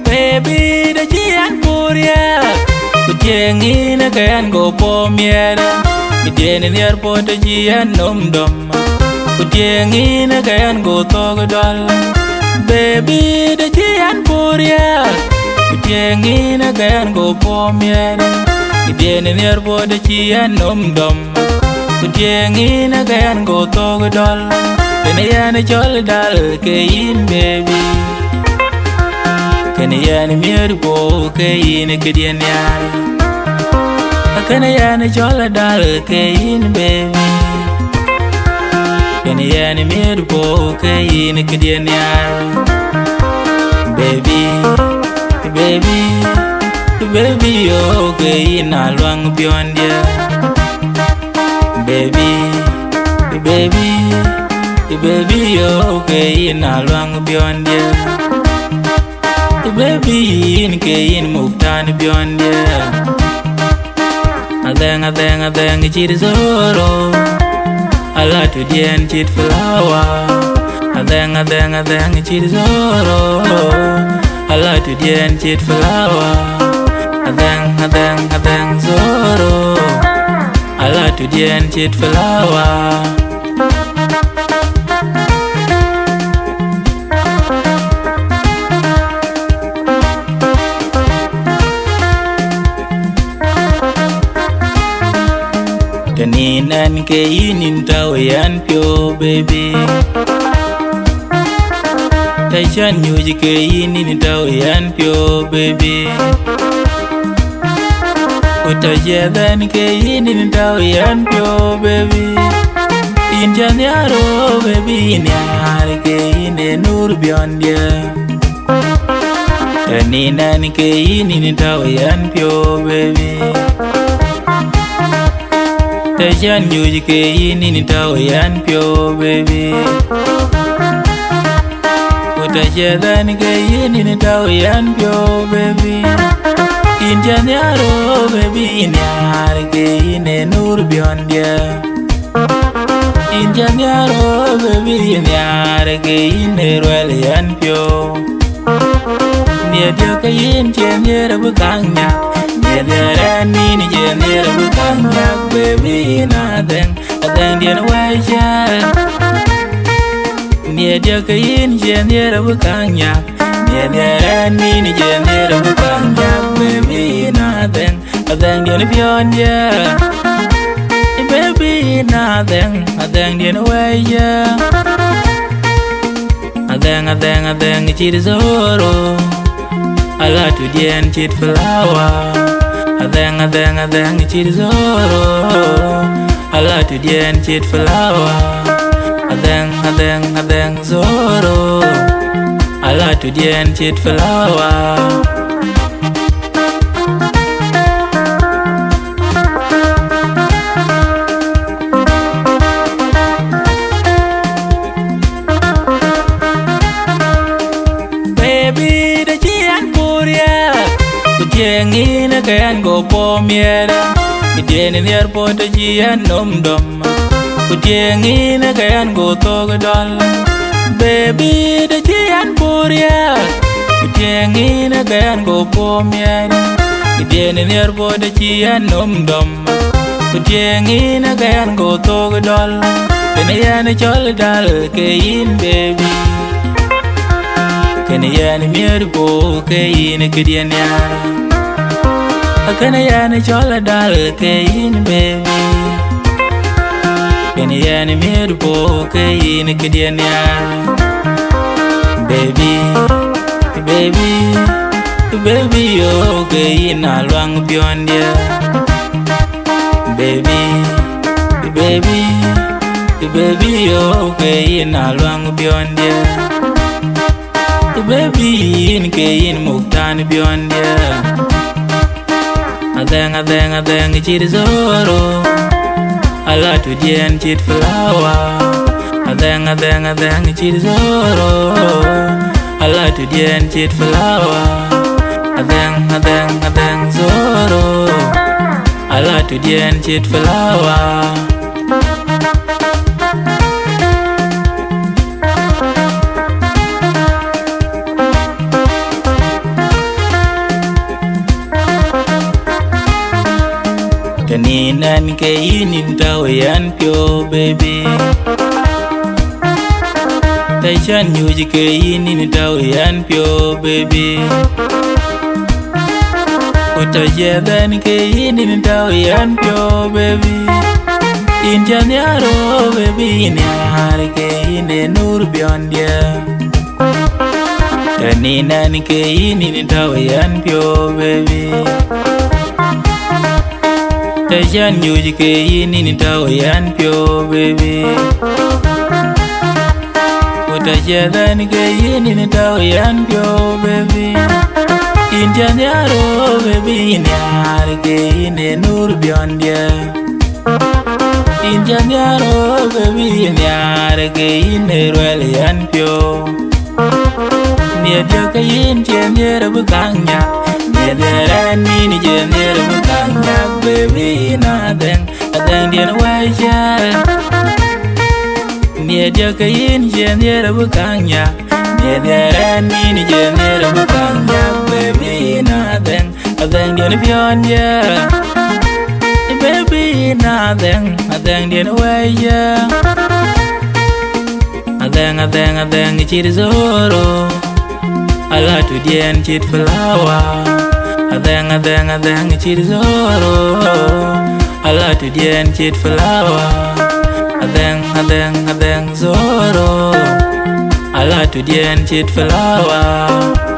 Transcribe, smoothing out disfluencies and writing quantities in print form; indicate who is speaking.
Speaker 1: Baby, the Gian Korea. Kujengi na kayan go po miera. Kujeni ni airport the Gian dom. Kujengi na kayan go togodol. Baby, the Gian Korea. Kujengi na kayan go po miera. Kujeni ni airport the Gian dom. Kujengi na kayan go togodol. Kena chol dal kayin baby. Kena yani miru bo kayin kedian yar. Kena yani chol dal kayin baby. Kena yani miru bo kayin kedian yar. Baby, baby, baby yo kayin alwang beyond ya. Baby, baby, baby yo kayin alwang beyond ya. Baby in kayin muktan beyond ya. Adeng chit zoro. Ala to dien chit flower. Adeng chit zoro. Ala to dien chit flower. Adeng zoro. Ala to dien chit flower. Kaninan kainin tawayan pyo baby. Taishan yuji kainin tawayan pyo baby. Utajadan kainin tawayan pyo baby. Injan yaro baby nyar kainin nur beyond ya. Kaninan kainin tawayan pyo baby. Tajan yuji kainin tawayan pyo baby. Utajadan kainin tawayan pyo baby. Injan yaro baby nyar kainin nur beyond ya. Injan yaro baby nyar kainin rwelian pyo. Dia kayin jenyer bukangnya. Dia ni jenyer bukangnya baby nothing. Adeng dia waja. Dia kayin jenyer bukangnya. Dia ni jenyer bukangnya baby nothing. Adeng dia beyond ya. Baby nothing. Adeng dia waja. Adeng chit zoro. Ala to dien chit flower. Adeng chit zoro. Ala to dien chit flower. Adeng zoro. Ala to dien chit flower. Baby, the Gian Korea. Kujengi na kayan go po miera. Kujeni ni airport the Gian dom. Kujengi na kayan go togodol. Baby, the Gian Korea. Kujengi na kayan go po miera. Kujeni ni airport the Gian dom. Kujengi na kayan go togodol. Kena yani chol dal kayin baby. Kena yani miru bo kayin kedian yar. Kena yani chol dal kayin baby. Kena yani miru bo kayin kedian yar. Baby, baby, baby yo kayin alwang beyond ya. Baby, baby, baby yo kayin alwang beyond ya. Baby in kayin muktan beyond ya. Adeng chit zoro. Ala to dien chit flower. Adeng chit zoro. Ala to dien chit flower. adang zoro. Ala tu dien chit flower. Kaninan kainin tao yan pyo baby. Taishan yuji kainin tao yan pyo baby. Utajedan kainin tao yan pyo baby. Injan yaro baby inyar kaine nur beyond dia. Kaninan kainin tao yan pyo baby. Taishan yuji kainin tao yan pyo baby. Utajedan kainin tao yan pyo baby. Injan yaro baby inyar kaine nur beyond dia. Injan yaro baby inyar kaine ruel yan pyo. Nia dia kain jen yera bukangnya. Nia dia ni jen yera bukangnya baby adang dia waja. Nia dia kain jen yera bukangnya. Nia dia ni jen yera bukangnya baby adang dia beyond ya. Baby adang dia waja. Adang chit zoro. Ala tu dien chit flower. Adang chit zoro. Ala tu dien chit flower. Adang zoro. Ala tu dien chit flower.